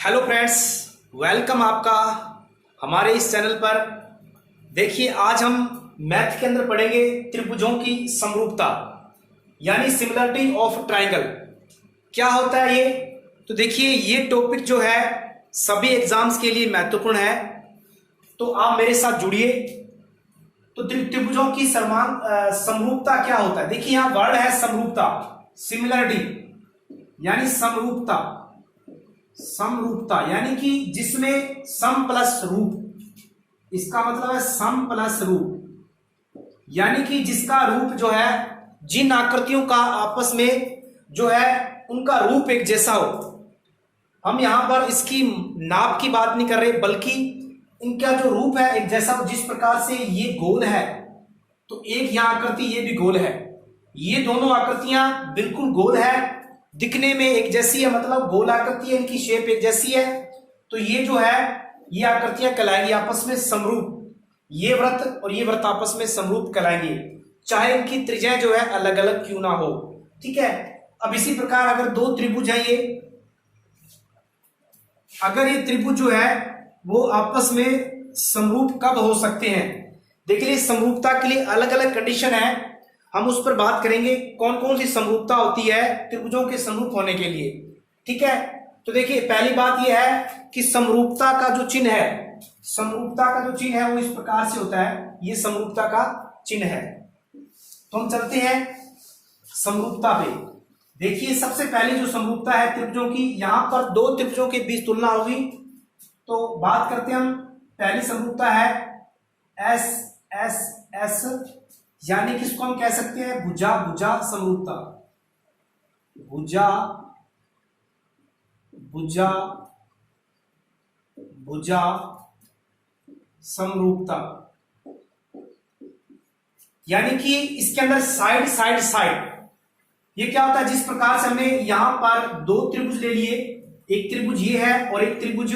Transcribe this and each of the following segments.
Hello friends, welcome आपका हमारे इस चैनल पर। देखिए, आज हम मैथ के अंदर पढ़ेंगे त्रिभुजों की समरूपता यानी सिमिलरिटी ऑफ ट्राइंगल। क्या होता है ये? तो देखिए, ये टॉपिक जो है सभी एग्जाम्स के लिए महत्वपूर्ण है, तो आप मेरे साथ जुड़िए। तो त्रिभुजों की समरूपता क्या होता है? देखिए, यहां वर्ड है समरूपता, सिमिलरिटी यानी समरूपता। समरूपता यानी कि जिसमें सम प्लस रूप, इसका मतलब है सम प्लस रूप, यानी कि जिसका रूप जो है, जिन आकृतियों का आपस में जो है उनका रूप एक जैसा हो। हम यहां पर इसकी नाप की बात नहीं कर रहे, बल्कि इनका जो रूप है एक जैसा हो। जिस प्रकार से ये गोल है तो एक यहां आकृति ये भी गोल है, ये दोनों आकृतियां बिल्कुल गोल है, दिखने में एक जैसी है, मतलब गोल आकृति है, इनकी शेप एक जैसी है। तो ये जो है ये आकृतियां कहलाएंगी आपस में समरूप। ये वृत्त और ये वृत्त आपस में समरूप कहलाएंगे, चाहे इनकी त्रिज्याएं जो है अलग अलग क्यों ना हो। ठीक है। अब इसी प्रकार अगर दो त्रिभुज है, ये अगर ये त्रिभुज जो है वो आपस में समरूप कब हो सकते हैं? देखिए, समरूपता के लिए अलग अलग कंडीशन है, हम उस पर बात करेंगे कौन कौन सी समरूपता होती है त्रिभुजों के समरूप होने के लिए। ठीक है। तो देखिए, पहली बात यह है कि समरूपता का जो चिन्ह है, समरूपता का जो चिन्ह है वो इस प्रकार से होता है, ये समरूपता का चिन्ह है। तो हम चलते हैं समरूपता पे। देखिए, सबसे पहले जो समरूपता है त्रिभुजों की, यहां पर दो त्रिभुजों के बीच तुलना होगी। तो बात करते हैं हम, पहली समरूपता है एस एस एस, यानी किसको हम कह सकते हैं भुजा भुजा समरूपता। भुजा भुजा भुजा समरूपता, यानी कि इसके अंदर साइड साइड साइड। ये क्या होता है? जिस प्रकार से हमने यहां पर दो त्रिभुज ले लिए, एक त्रिभुज ये है और एक त्रिभुज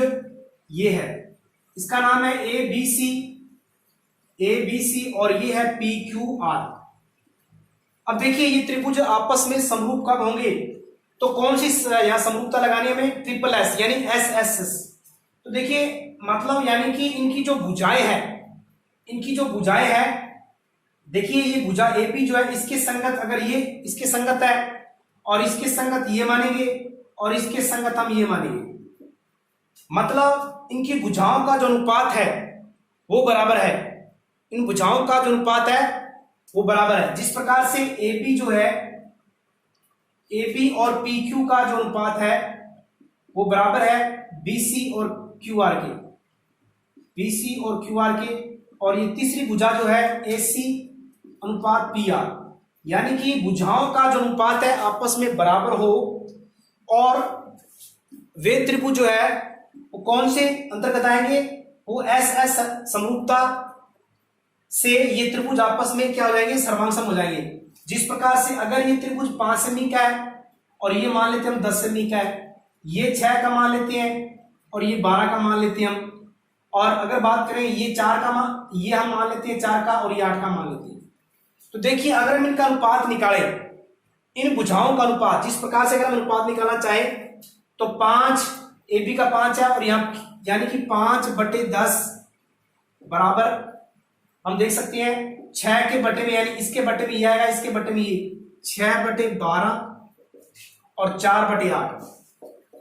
ये है, इसका नाम है ए बी सी और ये है पी क्यू आर। अब देखिए, ये त्रिभुज आपस में समरूप कब होंगे? तो कौन सी यहां समरूपता लगानी है हमें? ट्रिपल एस यानी एस एस एस। तो देखिए, मतलब यानी कि इनकी जो भुजाएं है, इनकी जो भुजाएं है, देखिए ये भुजा एपी जो है इसके संगत, अगर ये इसके संगत है और इसके संगत ये मानेंगे और इसके संगत हम ये मानेंगे, मतलब इनकी भुजाओं का जो अनुपात है वो बराबर है। इन भुजाओं का जो अनुपात है वो बराबर है। जिस प्रकार से एपी जो है, एपी और पीक्यू का जो अनुपात है वो बराबर है बीसी और क्यूआर के, बीसी और क्यूआर के। और ये तीसरी भुजा जो है एसी अनुपात पीआर, यानी कि भुजाओं का जो अनुपात है आपस में बराबर हो। और वे त्रिभुज जो है वो कौन से अंतर्गत आएंगे? वो एस एस समरूपता से ये त्रिभुज आपस में क्या हो जाएंगे? सर्वांग हो जाएंगे। जिस प्रकार से अगर ये त्रिभुज 5 सेमी का है और ये मान लेते हैं हम 10 सेमी का है, ये 6 का मान लेते हैं और ये 12 का मान लेते हैं हम। और अगर बात करें ये 4 का मान, ये हम मान लेते हैं 4 का और ये 8 का मान लेते हैं। तो देखिए, अगर हम इनका अनुपात निकालें, इन भुजाओं का अनुपात, जिस प्रकार से अगर हम अनुपात निकालना चाहें तो 5 एबी का 5 है और यहाँ यानी कि 5/10 बराबर हम देख सकते हैं 6 के बटे में, यानी इसके बटे में ये आएगा, इसके बटे में ये 6/12 और 4/8।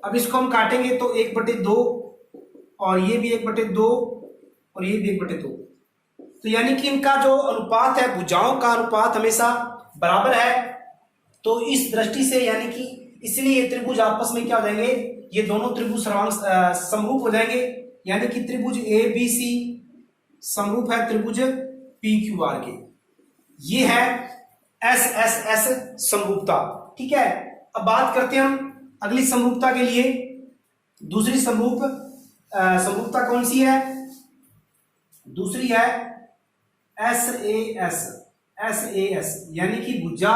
अब इसको हम काटेंगे तो 1/2 और ये भी 1/2 और ये भी 1/2। तो यानी कि इनका जो अनुपात है, भुजाओं का अनुपात हमेशा बराबर है। तो इस दृष्टि से यानी कि इसलिए ये त्रिभुज आपस में क्या हो जाएंगे? ये दोनों त्रिभुज समरूप हो जाएंगे, यानी कि त्रिभुज ए बी सी समरूप है त्रिभुज पी क्यू आर के। ये है एस एस एस समरूपता। ठीक है। अब बात करते हैं हम अगली समरूपता के लिए। दूसरी समरूपता कौन सी है? दूसरी है एस ए एस, यानी कि भुजा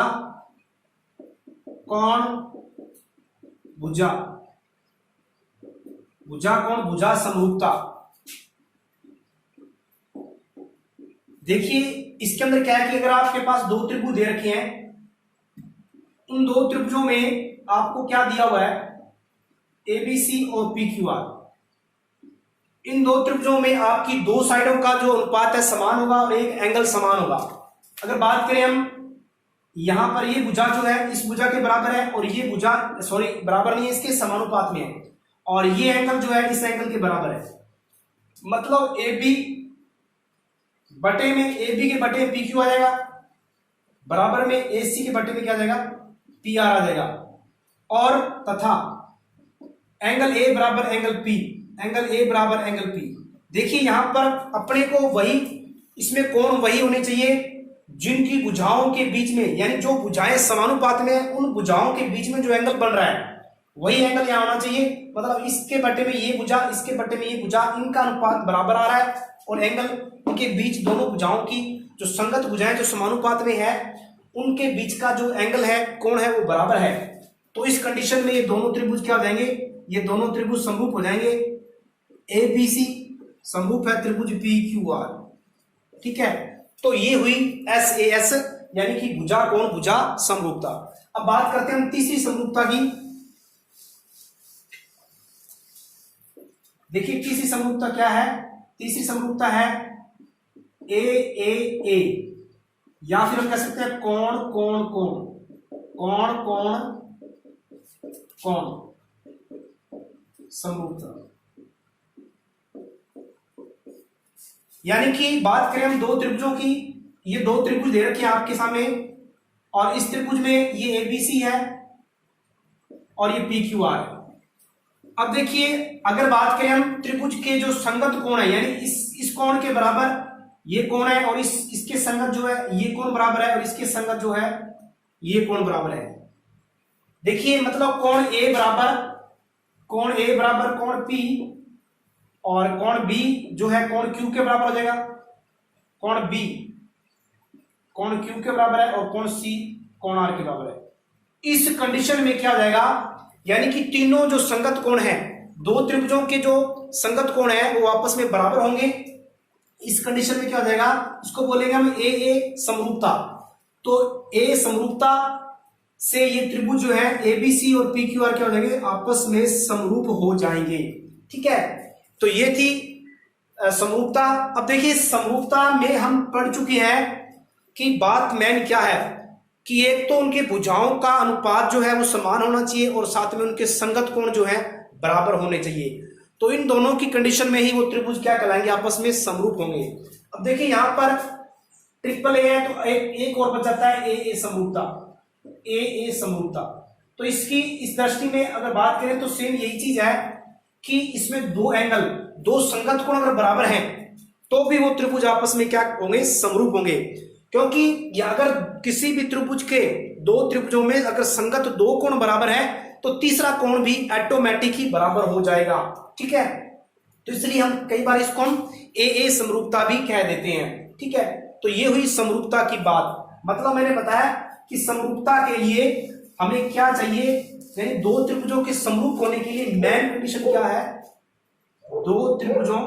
कोण भुजा, भुजा कोण भुजा समरूपता। देखिए, इसके अंदर क्या है कि अगर आपके पास दो त्रिभुज दे रखे हैं, उन दो त्रिभुजों में आपको क्या दिया हुआ है? एबीसी और पीक्यूआर, इन दो त्रिभुजों में आपकी दो साइडों का जो अनुपात है समान होगा और एक एंगल समान होगा। अगर बात करें हम, यहां पर ये भुजा जो है इस भुजा के बराबर है और ये भुजा सॉरी बराबर नहीं है, इसके समानुपात में है, और ये एंगल जो है इस एंगल के बराबर है। मतलब AB बटे में AB के बटे में PQ आ जाएगा, बराबर में AC के बटे में क्या आ जाएगा, PR आ जाएगा, और तथा एंगल A बराबर एंगल P, एंगल A बराबर एंगल P। देखिए यहां पर अपने को वही, इसमें कोण वही होने चाहिए जिनकी भुजाओं के बीच में, यानी जो भुजाएं समानुपात में है उन भुजाओं के बीच में जो एंगल बन रहा है वही एंगल यहां होना चाहिए। मतलब इसके बटे में ये भुजा, इसके बटे में ये भुजा, इनका अनुपात बराबर आ रहा है और एंगल इनके बीच दोनों भुजाओं की जो संगत भुजाएं जो समानुपात में है उनके बीच का जो एंगल है, कोण है, वो बराबर है। तो इस कंडीशन में ये दोनों त्रिभुज क्या हो जाएंगे, ये दोनों त्रिभुज समरूप हो जाएंगे। एबीसी समरूप है त्रिभुज पीक्यूआर, ठीक है। तो ये हुई एसएएस यानी कि भुजा कोण भुजा समरूपता। अब बात करते हैं हम तीसरी समरूपता की। देखिए तीसरी समरूपता क्या है, तीसरी समरूपता है ए ए ए, या फिर हम कह सकते हैं कोण कोण कोण, कोण कोण कोण समरूपता। यानी कि बात करें हम दो त्रिभुजों की, ये दो त्रिभुज दे रखे हैं आपके सामने और इस त्रिभुज में ये एबीसी है और ये पीक्यूआर है। अब देखिए अगर बात करें हम त्रिभुज के जो संगत कोण है, यानी इस कोण के बराबर ये कोण है और इसके संगत जो है ये कोण बराबर है और इसके संगत जो है ये कोण बराबर है। देखिए मतलब कोण ए बराबर कोण पी और कोण बी जो है कोण क्यू के बराबर हो जाएगा, कोण बी कोण क्यू के बराबर है और कोण सी कोण आर के बराबर है। इस कंडीशन में क्या हो जाएगा, यानी कि तीनों जो संगत कोण है, दो त्रिभुजों के जो संगत कोण है वो आपस में बराबर होंगे। इस कंडीशन में क्या हो जाएगा, इसको बोलेंगे हम ए ए समरूपता। तो ए समरूपता से ये त्रिभुज जो है एबीसी और पीक्यूआर क्या हो जाएंगे, आपस में समरूप हो जाएंगे, ठीक है। तो ये थी समरूपता। अब देखिए समरूपता में हम पढ़ चुके हैं कि बात मेन क्या है कि एक तो उनके भुजाओं का अनुपात जो है वो समान होना चाहिए और साथ में उनके संगत कोण जो है बराबर होने चाहिए। तो इन दोनों की कंडीशन में ही वो त्रिभुज क्या कहलाएंगे, आपस में समरूप होंगे। अब देखिए यहां पर ट्रिपल ए है तो एक और बच जाता है ए ए समरूपता, ए ए समरूपता। तो इसकी इस दृष्टि में अगर बात करें तो सेम यही चीज है कि इसमें दो एंगल, दो संगत कोण अगर बराबर हैं तो भी वो त्रिभुज आपस में क्या होंगे, समरूप होंगे। क्योंकि अगर किसी भी त्रिभुज के दो त्रिभुजों में अगर संगत दो कोण बराबर है तो तीसरा कोण भी ऑटोमेटिक ही बराबर हो जाएगा, ठीक है। तो इसलिए हम कई बार इसको हम ए ए समरूपता भी कह देते हैं, ठीक है। तो ये हुई समरूपता की बात। मतलब मैंने बताया कि समरूपता के लिए हमें क्या चाहिए, यानी दो त्रिभुजों के समरूप होने के लिए मेन कंडीशन क्या है, दो त्रिभुजों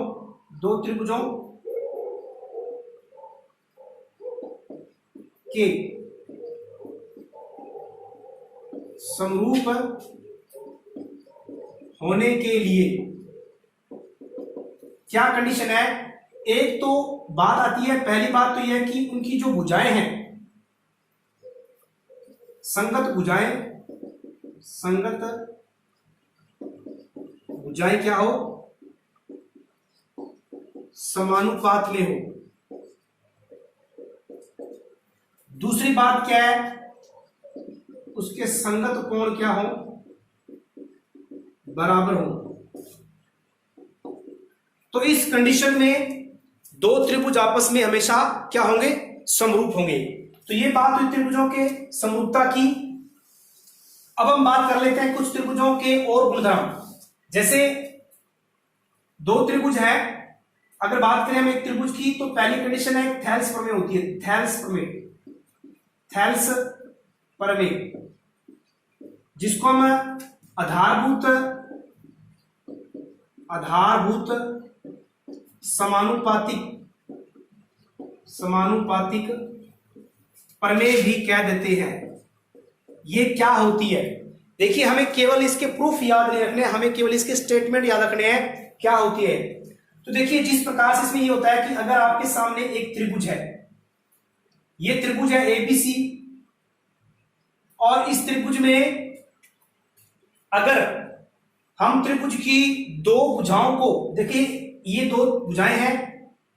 के समरूप होने के लिए क्या कंडीशन है। एक तो बात आती है, पहली बात तो यह है कि उनकी जो भुजाएं हैं, संगत भुजाएं क्या हो, समानुपात में हो। दूसरी बात क्या है, उसके संगत कोण क्या हो, बराबर हो। तो इस कंडीशन में दो त्रिभुज आपस में हमेशा क्या होंगे, समरूप होंगे। तो ये बात हुई त्रिभुजों के समरूपता की। अब हम बात कर लेते हैं कुछ त्रिभुजों के और गुणधर्म। जैसे दो त्रिभुज है, अगर बात करें हम एक त्रिभुज की तो पहली कंडीशन है थेल्स प्रमेय होती है, थेल्स प्रमेय जिसको हम आधारभूत समानुपातिक प्रमेय भी कह देते हैं। ये क्या होती है, देखिए हमें केवल इसके प्रूफ याद नहीं रखने, हमें केवल इसके स्टेटमेंट याद रखने हैं क्या होती है। तो देखिए जिस प्रकार से इसमें ये होता है कि अगर आपके सामने एक त्रिभुज है, ये त्रिभुज है एबीसी, और इस त्रिभुज में अगर हम त्रिभुज की दो भुजाओं को, देखिए ये दो भुजाएं हैं,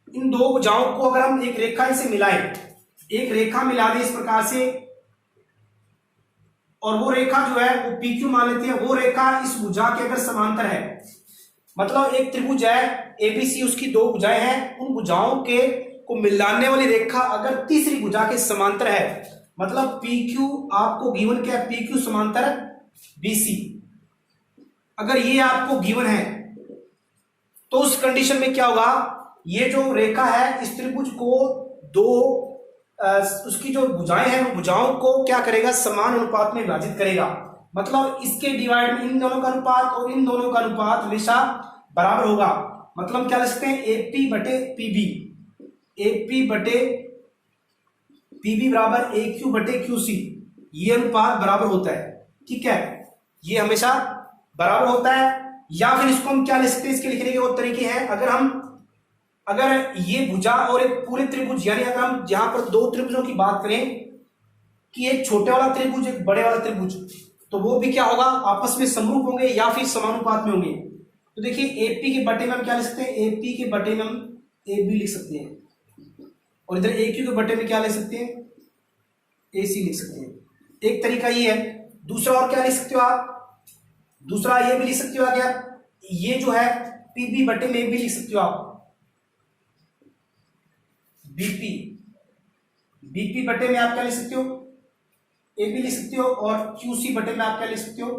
इन दो भुजाओं को अगर हम एक रेखा से मिलाएं, एक रेखा मिला दें इस प्रकार से, और वो रेखा जो है वो पी क्यू मान लेते हैं, वो रेखा इस भुजा के अगर समांतर है, मतलब एक त्रिभुज है एबीसी, उसकी दो भुजाएं हैं, उन भुजाओं के को मिलाने वाली रेखा अगर तीसरी भुजा के समांतर है, मतलब पी क्यू आपको गिवन क्या है, पी क्यू समांतर बीसी, अगर ये आपको गिवन है तो उस कंडीशन में क्या होगा, ये जो रेखा है इस त्रिभुज को दो उसकी जो भुजाएं हैं वो भुजाओं को क्या करेगा, समान अनुपात में विभाजित करेगा, मतलब इसके डिवाइड में इन दोनों का अनुपात और इन दोनों का अनुपात हमेशा बराबर होगा। मतलब क्या लिख सकते हैं, एपी बटे पीबी, एपी बटे पीबी बराबर ए क्यू बटे क्यूसी, ये अनुपात बराबर होता है, ठीक है, ये हमेशा बराबर होता है। या फिर इसको हम क्या लिख सकते हैं, इसके लिखने के और तरीके हैं, अगर ये भुजा और एक पूरे त्रिभुज, यानी अगर हम यहां पर दो त्रिभुजों की बात करें कि एक छोटे वाला त्रिभुज एक बड़े वाला त्रिभुज, तो वो भी क्या होगा, आपस में समरूप होंगे या फिर समानुपात में होंगे। तो देखिए एपी के बटे में हम क्या लिख सकते हैं, एपी के बटे में हम ए बी लिख सकते हैं, और इधर ए क्यू के बटे में क्या लिख सकते हैं, ए सी लिख सकते हैं। एक तरीका ये है। दूसरा और क्या लिख सकते हो आप, दूसरा ये भी लिख सकते हो क्या, ये जो है पीबी बटे में भी लिख सकते हो आप, बीपी, बीपी बटे में आप क्या लिख सकते हो, ए बी लिख सकते हो, और क्यूसी बटे में आप क्या लिख सकते हो,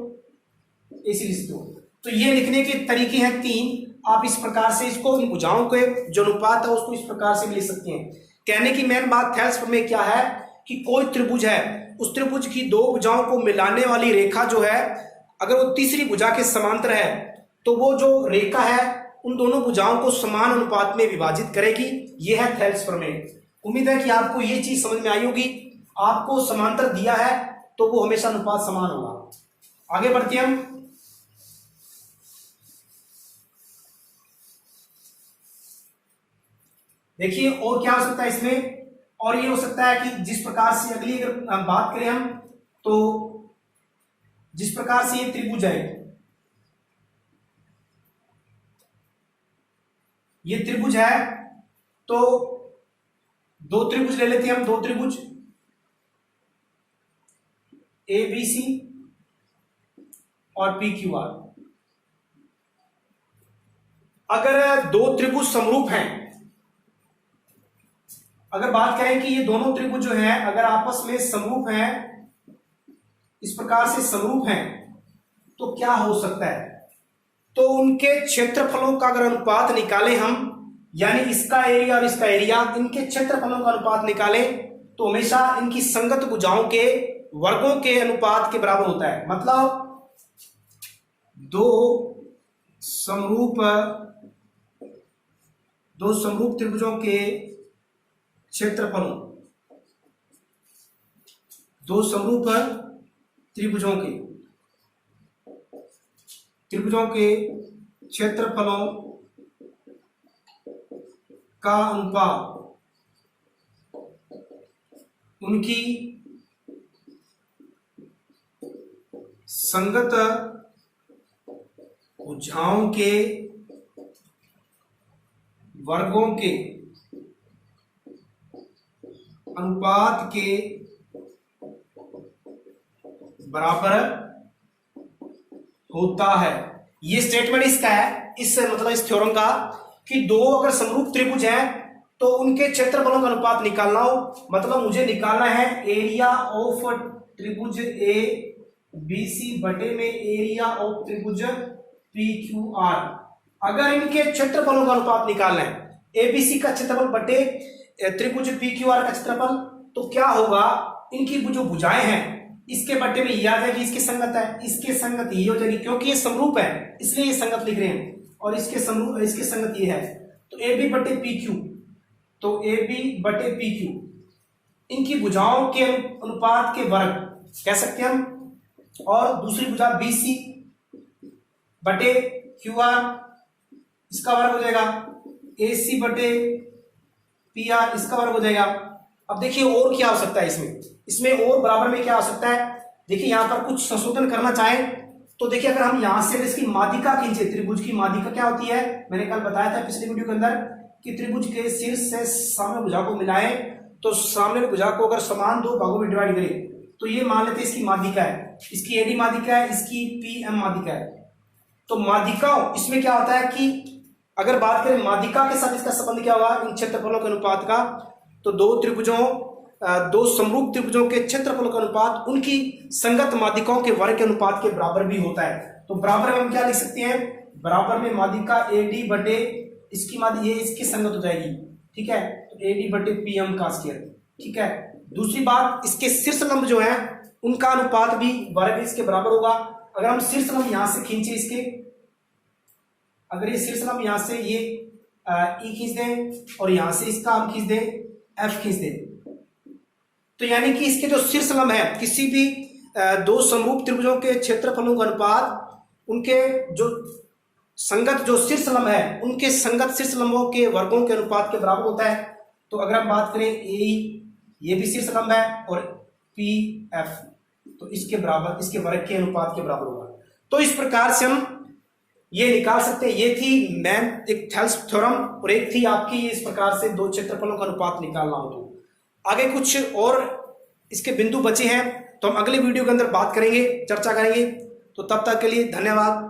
ए सी लिख सकते हो। तो ये लिखने के तरीके हैं तीन, आप इस प्रकार से इसको, इन भुजाओं के जो अनुपात है उसको इस प्रकार से भी लिख सकते हैं। कहने की मेन बात थेल्स में क्या है कि कोई त्रिभुज है, उस त्रिभुज की दो भुजाओं को मिलाने वाली रेखा जो है, अगर वो तीसरी भुजा के समांतर है, तो वो जो रेखा है उन दोनों भुजाओं को समान अनुपात में विभाजित करेगी। यह है थेल्स प्रमेय। उम्मीद है कि आपको ये चीज समझ में आई होगी। आपको समांतर दिया है तो वो हमेशा अनुपात समान होगा। आगे बढ़ते हैं हम। देखिए और क्या हो सकता है इसमें, और ये हो सकता है कि जिस प्रकार से अगली अगर बात करें हम, तो जिस प्रकार से ये त्रिभुज है, ये त्रिभुज है, तो दो त्रिभुज ले लेते हैं हम, दो त्रिभुज ए बी सी और पी क्यू आर। अगर दो त्रिभुज समरूप हैं, अगर बात करें कि ये दोनों त्रिभुज जो हैं अगर आपस में समरूप हैं, इस प्रकार से समरूप हैं, तो क्या हो सकता है, तो उनके क्षेत्रफलों का अगर अनुपात निकालें हम, यानी इसका एरिया और इसका एरिया, इनके क्षेत्रफलों का अनुपात निकालें, तो हमेशा इनकी संगत भुजाओं के वर्गों के अनुपात के बराबर होता है। मतलब दो समरूप त्रिभुजों के क्षेत्रफलों, दो समरूप त्रिभुजों के क्षेत्रफलों का अनुपात उनकी संगत भुजाओं के वर्गों के अनुपात के बराबर होता है। ये स्टेटमेंट इसका है, इस मतलब इस थ्योरम का, कि दो अगर समरूप त्रिभुज हैं तो उनके क्षेत्रफलों का अनुपात निकालना हो, मतलब मुझे निकालना है एरिया ऑफ त्रिभुज ए बी सी बटे में एरिया ऑफ त्रिभुज पी क्यू आर। अगर इनके क्षेत्रफलों का अनुपात निकालना है, एबीसी का क्षेत्रफल बटे त्रिभुज पी क्यू आर का क्षेत्रफल, तो क्या होगा, इनकी जो भुजाएं हैं इसके बटे में ये आ जाएगी, इसकी संगत है, इसके संगत ये हो जाएगी, क्योंकि ये समरूप है इसलिए ये संगत लिख रहे हैं, और इसके संगत ये है, तो ए बी बटे पी क्यू, तो ए बी बटे पी क्यू इनकी भुजाओं के अनुपात के वर्ग कह सकते हैं हम, और दूसरी भुजा BC बटे QR, इसका वर्ग हो जाएगा AC बटे PR, इसका वर्ग हो जाएगा। अब देखिए और क्या हो सकता है इसमें और बराबर में क्या हो सकता है। देखिए यहां पर कुछ संशोधन करना चाहे तो देखिए अगर हम यहां से इसकी माध्यिका खींचे, त्रिभुज की माध्यिका क्या होती है, मैंने कल बताया था पिछले वीडियो के अंदर कि त्रिभुज के शीर्ष से सामने भुजा को मिलाएं तो सामने भुजा को अगर समान दो भागों में डिवाइड करें तो ये मान लेते हैं इसकी माध्यिका है, इसकी AD माध्यिका है, इसकी PM माध्यिका है। तो माध्यिकाओं इसमें क्या होता है कि अगर बात करें माध्यिका के साथ इसका संबंध क्या होगा इन क्षेत्रफलों के अनुपात का, तो दो समरूप त्रिभुजों के क्षेत्रफलों का अनुपात उनकी संगत माध्यिकाओं के वर्ग के अनुपात के बराबर भी होता है। तो बराबर में हम क्या लिख सकते हैं, बराबर में माध्यिका AD बटे इसकी माध्यिका ये इसकी संगत हो जाएगी, ठीक है, तो AD बटे PM का स्क्वायर, ठीक है। दूसरी बात इसके शीर्ष लंब जो है उनका अनुपात भी वर्ग इसके बराबर होगा। अगर हम शीर्ष लंब यहां से खींचे इसके, अगर ये शीर्ष लंब यहां से ये E खींच दें और यहां से इसका हम खींच दें F खींच दें, तो यानी कि इसके जो शीर्ष लंब है किसी भी दो समरूप त्रिभुजों के क्षेत्रफलों का अनुपात उनके जो संगत जो शीर्ष लंब है उनके संगत शीर्ष लंबों के वर्गों के अनुपात के बराबर होता है। तो अगर हम बात करें AE ये भी शीर्ष लंब है और PF तो इसके बराबर इसके वर्ग के अनुपात के बराबर होगा। तो इस प्रकार से हम ये निकाल सकते हैं। ये थी मैन एक थेल्स थ्योरम और एक थी आपकी इस प्रकार से दो क्षेत्रफलों का अनुपात निकालना हो। तो आगे कुछ और इसके बिंदु बचे हैं तो हम अगले वीडियो के अंदर बात करेंगे, चर्चा करेंगे। तो तब तक के लिए धन्यवाद।